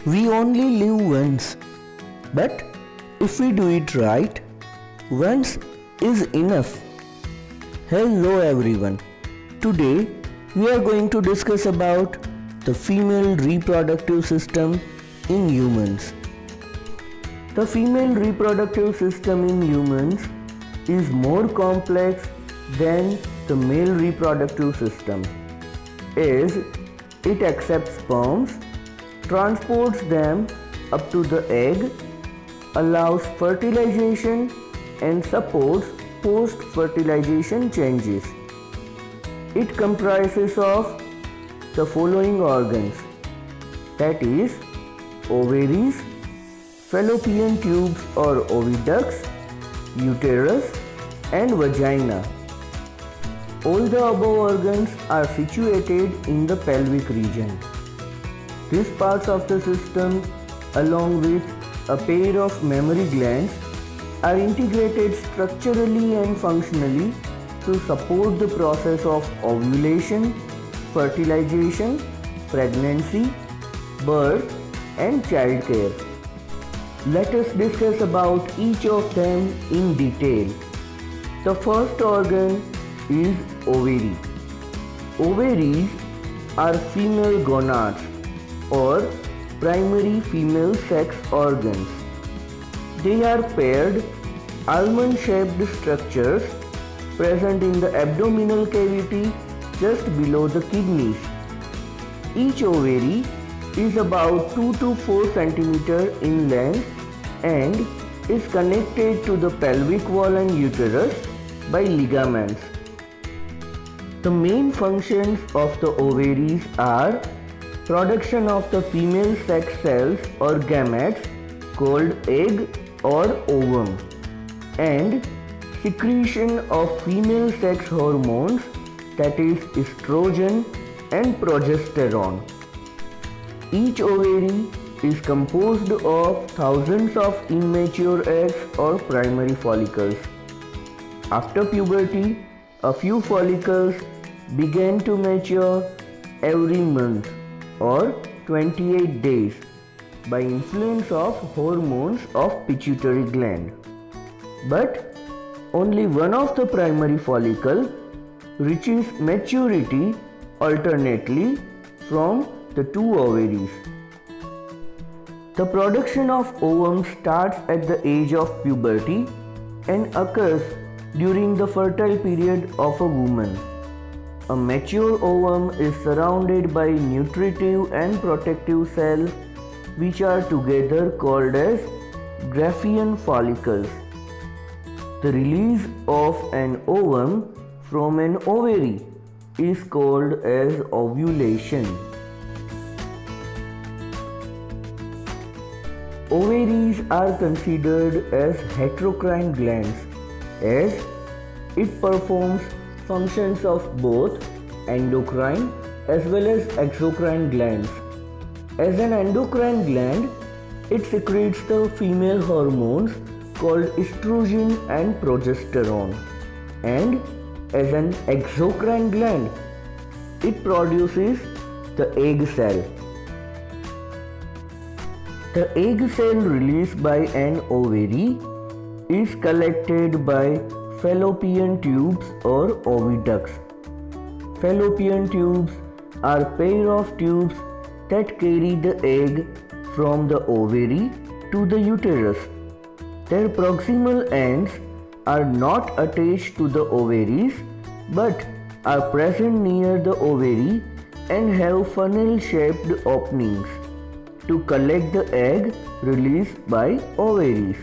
We only live once, but if we do it right, once is enough. Hello everyone. Today we are going to discuss about the female reproductive system in humans. The female reproductive system in humans is more complex than the male reproductive system, as it accepts sperms, transports them up to the egg, allows fertilization and supports post-fertilization changes. It comprises of the following organs, that is ovaries, fallopian tubes or oviducts, uterus and vagina. All the above organs are situated in the pelvic region. These parts of the system, along with a pair of mammary glands, are integrated structurally and functionally to support the process of ovulation, fertilization, pregnancy, birth and childcare. Let us discuss about each of them in detail. The first organ is ovary. Ovaries are female gonads or primary female sex organs. They are paired, almond-shaped structures present in the abdominal cavity just below the kidneys. Each ovary is about 2 to 4 cm in length and is connected to the pelvic wall and uterus by ligaments. The main functions of the ovaries are production of the female sex cells or gametes called egg or ovum and secretion of female sex hormones, that is estrogen and progesterone. Each ovary is composed of thousands of immature eggs or primary follicles. After puberty, a few follicles begin to mature every month or 28 days by influence of hormones of pituitary gland. But only one of the primary follicle reaches maturity alternately from the two ovaries. The production of ovum starts at the age of puberty and occurs during the fertile period of a woman. A mature ovum is surrounded by nutritive and protective cells which are together called as Graafian follicles. The release of an ovum from an ovary is called as ovulation. Ovaries are considered as heterocrine glands as it performs functions of both endocrine as well as exocrine glands. As an endocrine gland, it secretes the female hormones called estrogen and progesterone, and as an exocrine gland, it produces the egg cell. The egg cell released by an ovary is collected by fallopian tubes or oviducts. Fallopian tubes are pair of tubes that carry the egg from the ovary to the uterus. Their proximal ends are not attached to the ovaries but are present near the ovary and have funnel-shaped openings to collect the egg released by ovaries.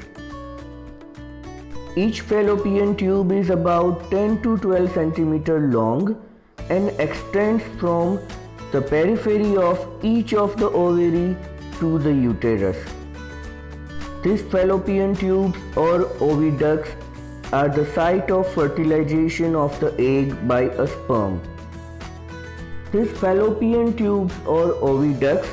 Each fallopian tube is about 10 to 12 cm long and extends from the periphery of each of the ovary to the uterus. These fallopian tubes or oviducts are the site of fertilization of the egg by a sperm. These fallopian tubes or oviducts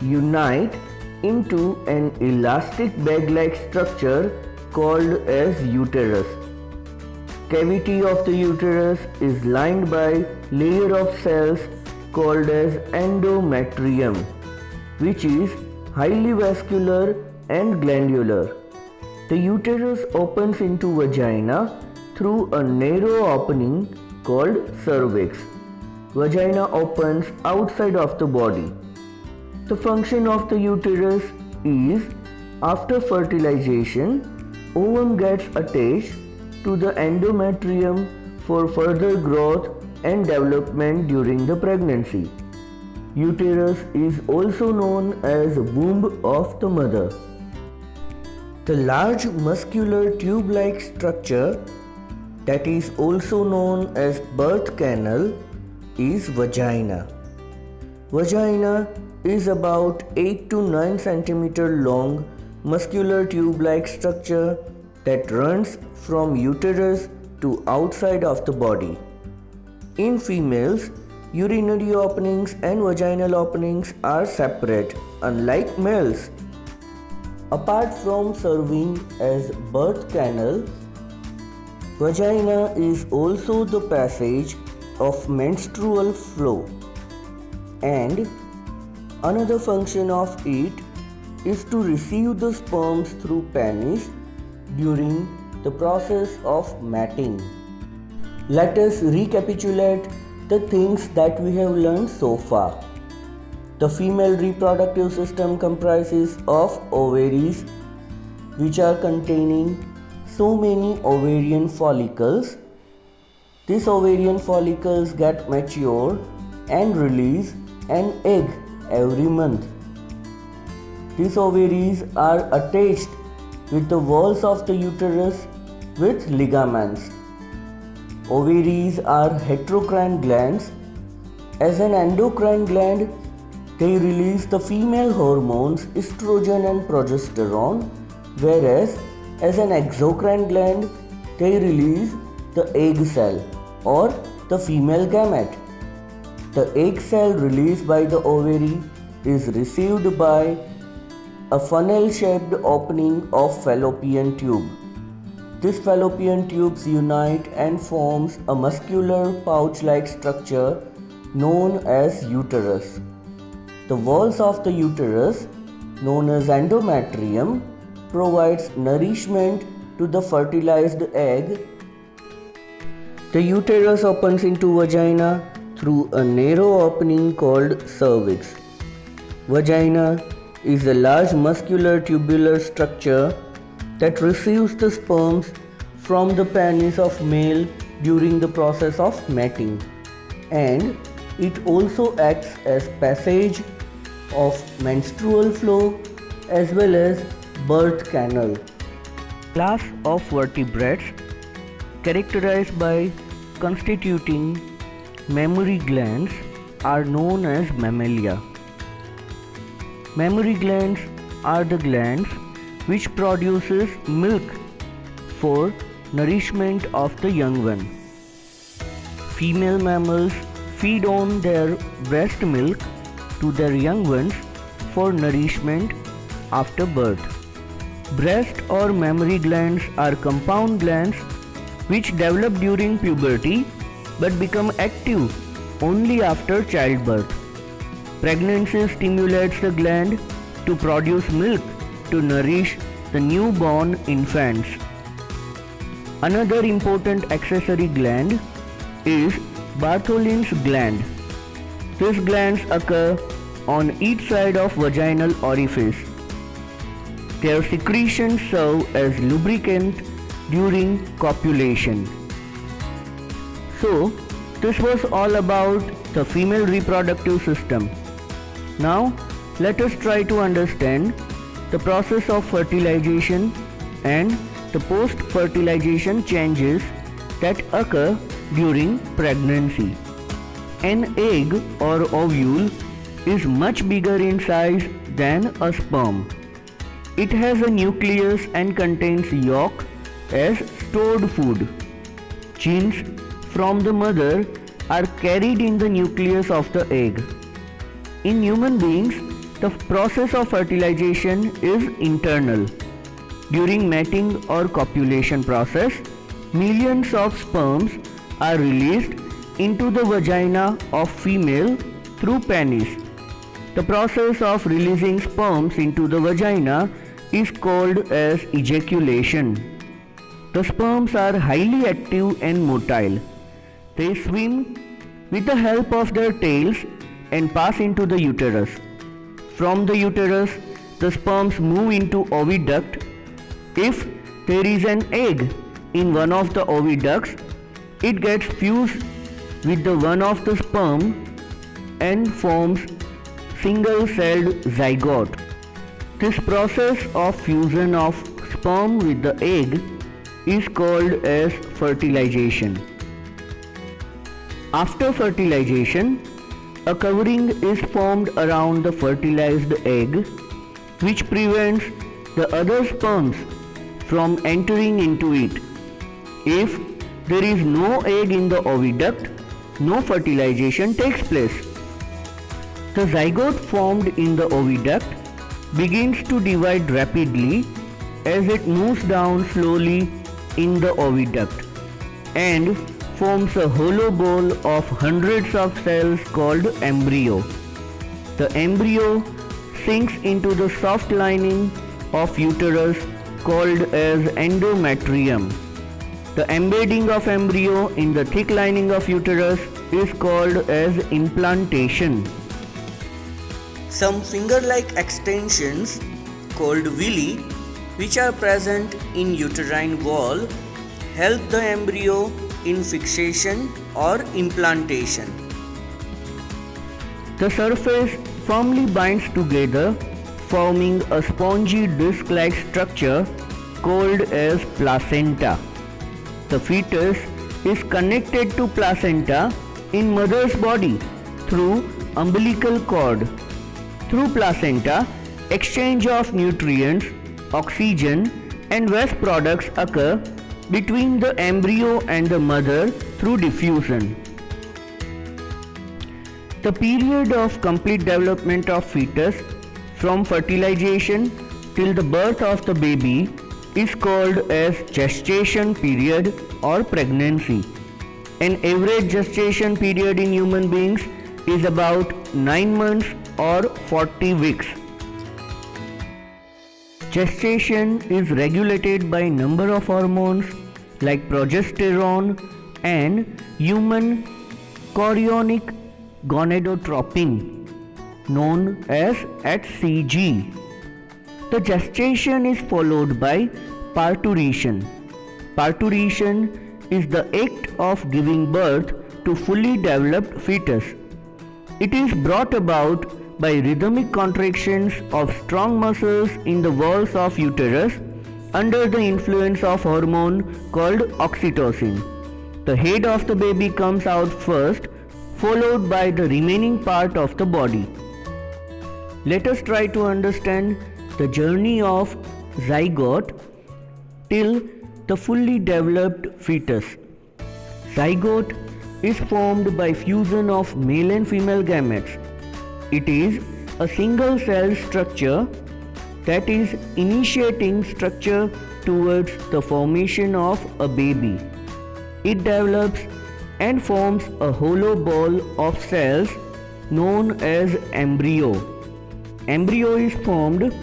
unite into an elastic bag-like structure called as uterus. Cavity of the uterus is lined by layer of cells called as endometrium, which is highly vascular and glandular. The uterus opens into vagina through a narrow opening called cervix. Vagina opens outside of the body. The function of the uterus is, after fertilization, ovum gets attached to the endometrium for further growth and development during the pregnancy. Uterus is also known as womb of the mother. The large muscular tube-like structure that is also known as birth canal is vagina. Vagina is about 8 to 9 cm long muscular tube-like structure that runs from uterus to outside of the body. In females, urinary openings and vaginal openings are separate, unlike males. Apart from serving as birth canal, vagina is also the passage of menstrual flow, and another function of it is to receive the sperms through penis during the process of mating. Let us recapitulate the things that we have learned so far. The female reproductive system comprises of ovaries, which are containing so many ovarian follicles. These ovarian follicles get mature and release an egg every month. These ovaries are attached with the walls of the uterus with ligaments. Ovaries are heterocrine glands. As an endocrine gland, they release the female hormones estrogen and progesterone, whereas as an exocrine gland, they release the egg cell or the female gamete. The egg cell released by the ovary is received by a funnel-shaped opening of fallopian tube. These fallopian tubes unite and forms a muscular pouch-like structure known as uterus. The walls of the uterus, known as endometrium, provides nourishment to the fertilized egg. The uterus opens into vagina through a narrow opening called cervix. Vagina is a large muscular tubular structure that receives the sperms from the penis of male during the process of mating, and it also acts as passage of menstrual flow as well as birth canal. Class of vertebrates characterized by constituting mammary glands are known as mammalia. Mammary glands are the glands which produces milk for nourishment of the young one. Female mammals feed on their breast milk to their young ones for nourishment after birth. Breast or mammary glands are compound glands which develop during puberty but become active only after childbirth. Pregnancy stimulates the gland to produce milk to nourish the newborn infants. Another important accessory gland is Bartholin's gland. These glands occur on each side of vaginal orifice. Their secretions serve as lubricant during copulation. So, this was all about the female reproductive system. Now, let us try to understand the process of fertilization and the post-fertilization changes that occur during pregnancy. An egg or ovule is much bigger in size than a sperm. It has a nucleus and contains yolk as stored food. Genes from the mother are carried in the nucleus of the egg. In human beings, the process of fertilization is internal. During mating or copulation process, millions of sperms are released into the vagina of female through penis. The process of releasing sperms into the vagina is called as ejaculation. The sperms are highly active and motile. They swim with the help of their tails and pass into the uterus. From the uterus, the sperms move into oviduct. If there is an egg in one of the oviducts, it gets fused with the one of the sperm and forms single-celled zygote. This process of fusion of sperm with the egg is called as fertilization. After fertilization, a covering is formed around the fertilized egg, which prevents the other sperms from entering into it. If there is no egg in the oviduct, no fertilization takes place. The zygote formed in the oviduct begins to divide rapidly as it moves down slowly in the oviduct and forms a hollow ball of hundreds of cells called embryo. The embryo sinks into the soft lining of uterus called as endometrium. The embedding of embryo in the thick lining of uterus is called as implantation. Some finger-like extensions called villi, which are present in uterine wall, help the embryo in fixation or implantation. The surface firmly binds together, forming a spongy disc-like structure called as placenta. The fetus is connected to placenta in mother's body through umbilical cord. Through placenta, exchange of nutrients, oxygen and waste products occur between the embryo and the mother through diffusion. The period of complete development of fetus from fertilization till the birth of the baby is called as gestation period or pregnancy. An average gestation period in human beings is about 9 months or 40 weeks. Gestation is regulated by number of hormones like progesterone and human chorionic gonadotropin known as HCG. The gestation is followed by parturition. Parturition is the act of giving birth to fully developed fetus. It is brought about by rhythmic contractions of strong muscles in the walls of uterus under the influence of hormone called oxytocin. The head of the baby comes out first, followed by the remaining part of the body. Let us try to understand the journey of zygote till the fully developed fetus. Zygote is formed by fusion of male and female gametes. It is a single cell structure that is initiating structure towards the formation of a baby. It develops and forms a hollow ball of cells known as embryo. Embryo is formed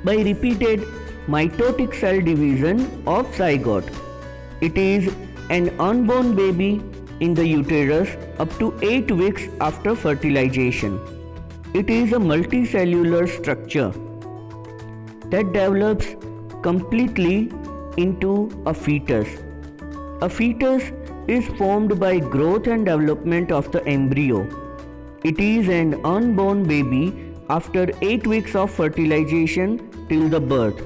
by repeated mitotic cell division of zygote. It is an unborn baby in the uterus up to 8 weeks after fertilization. It is a multicellular structure that develops completely into a fetus. A fetus is formed by growth and development of the embryo. It is an unborn baby after 8 weeks of fertilization till the birth.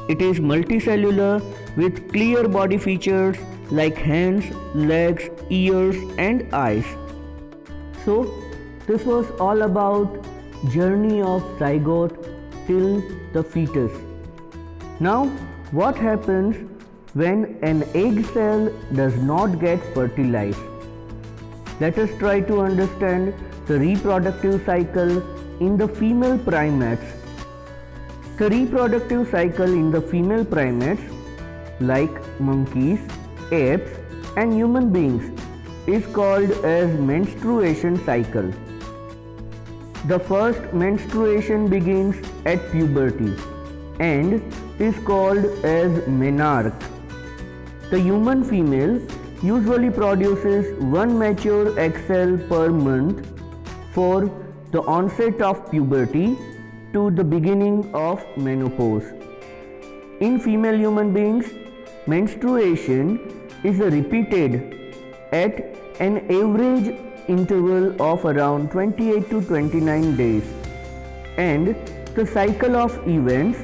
It is multicellular with clear body features like hands, legs, ears and eyes. So this was all about journey of zygote till the fetus. Now what happens when an egg cell does not get fertilized? Let us try to understand the reproductive cycle in the female primates. The reproductive cycle in the female primates like monkeys, apes and human beings is called as menstruation cycle. The first menstruation begins at puberty and is called as menarche. The human female usually produces one mature egg cell per month for the onset of puberty to the beginning of menopause. In female human beings, menstruation is repeated at an average interval of around 28 to 29 days, and the cycle of events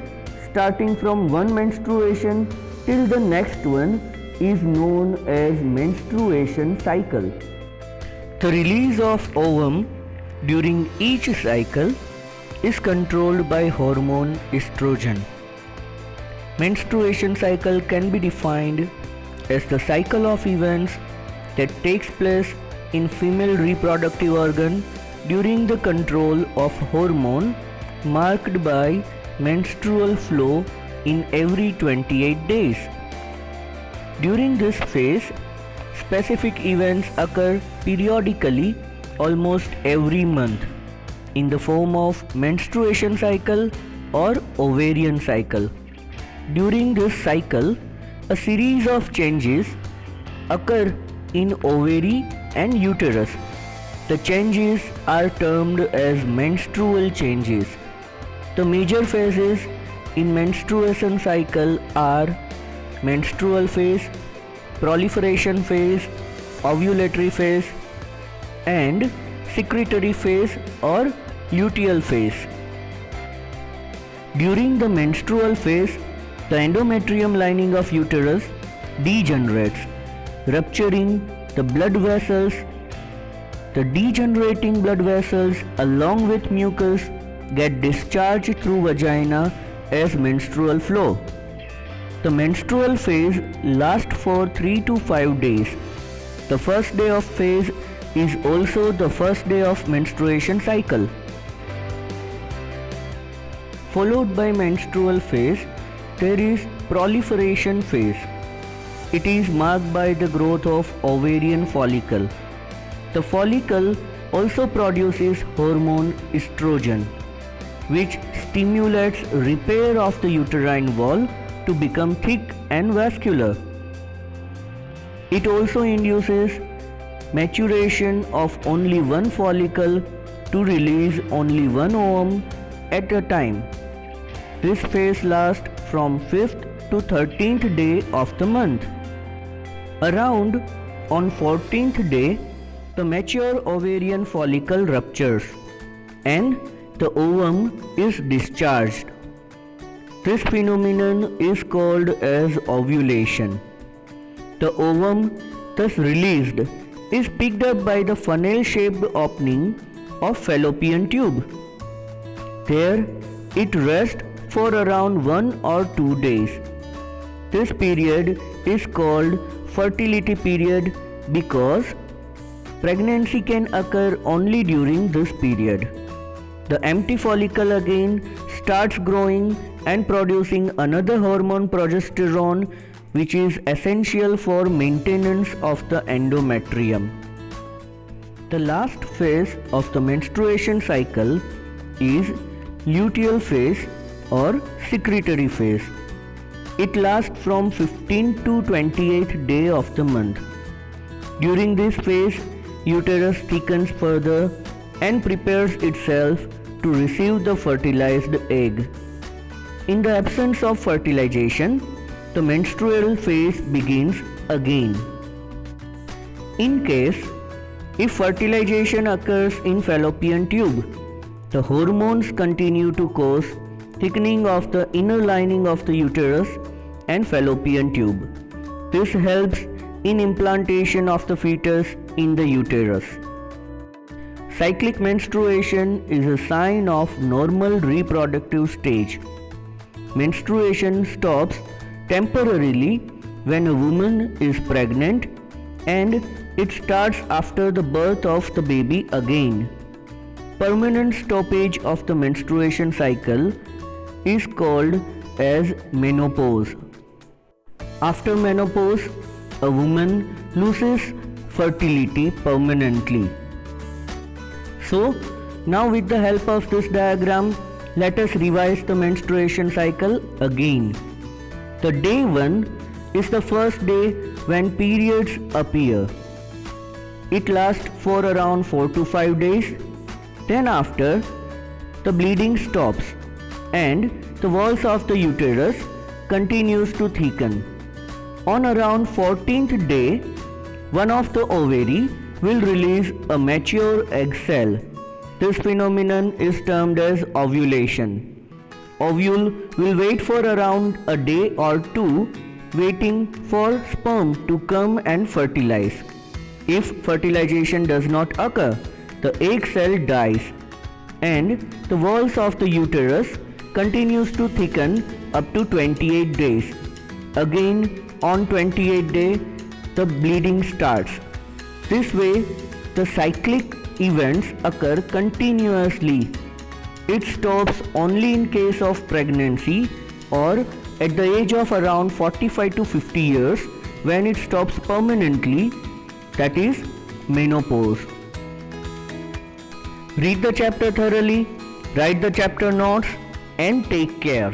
starting from one menstruation till the next one is known as menstruation cycle. The release of ovum during each cycle is controlled by hormone estrogen. Menstruation cycle can be defined as the cycle of events that takes place in female reproductive organ during the control of hormone marked by menstrual flow in every 28 days. During this phase, specific events occur periodically almost every month in the form of menstruation cycle or ovarian cycle. During this cycle, a series of changes occur in ovary and uterus. The changes are termed as menstrual changes. The major phases in menstruation cycle are menstrual phase, proliferation phase, ovulatory phase, and secretory phase or luteal phase. During the menstrual phase, the endometrium lining of uterus degenerates, rupturing the blood vessels. The degenerating blood vessels along with mucus get discharged through vagina as menstrual flow. The menstrual phase lasts for 3 to 5 days. The first day of phase is also the first day of menstruation cycle. Followed by menstrual phase, there is proliferation phase. It is marked by the growth of ovarian follicle. The follicle also produces hormone estrogen, which stimulates repair of the uterine wall to become thick and vascular. It also induces maturation of only one follicle to release only one ovum at a time. This phase lasts from 5th to 13th day of the month. Around on 14th day, the mature ovarian follicle ruptures and the ovum is discharged. This phenomenon is called as ovulation. The ovum thus released is picked up by the funnel-shaped opening of fallopian tube. There it rests for around 1 or 2 days. This period is called fertility period because pregnancy can occur only during this period. The empty follicle again starts growing and producing another hormone, progesterone, which is essential for maintenance of the endometrium. The last phase of the menstruation cycle is luteal phase or secretory phase. It lasts from 15th to 28th day of the month. During this phase, uterus thickens further and prepares itself to receive the fertilized egg. In the absence of fertilization, the menstrual phase begins again. In case if fertilization occurs in fallopian tube, the hormones continue to cause thickening of the inner lining of the uterus and fallopian tube. This helps in implantation of the fetus in the uterus. Cyclic menstruation is a sign of normal reproductive stage. Menstruation stops temporarily when a woman is pregnant and it starts after the birth of the baby again. Permanent stoppage of the menstruation cycle is called as menopause. After menopause, a woman loses fertility permanently. So, Now with the help of this diagram, let us revise the menstruation cycle again. The day 1 is the first day when periods appear. It lasts for around 4 to 5 days. Then after, the bleeding stops and the walls of the uterus continues to thicken. On around 14th day, one of the ovary will release a mature egg cell. This phenomenon is termed as ovulation. Ovule will wait for around a day or two, waiting for sperm to come and fertilize. If fertilization does not occur, the egg cell dies and the walls of the uterus continues to thicken up to 28 days. Again, on 28th day, the bleeding starts. This way, the cyclic events occur continuously. It stops only in case of pregnancy or at the age of around 45 to 50 years when it stops permanently, that is menopause. Read the chapter thoroughly, write the chapter notes and take care.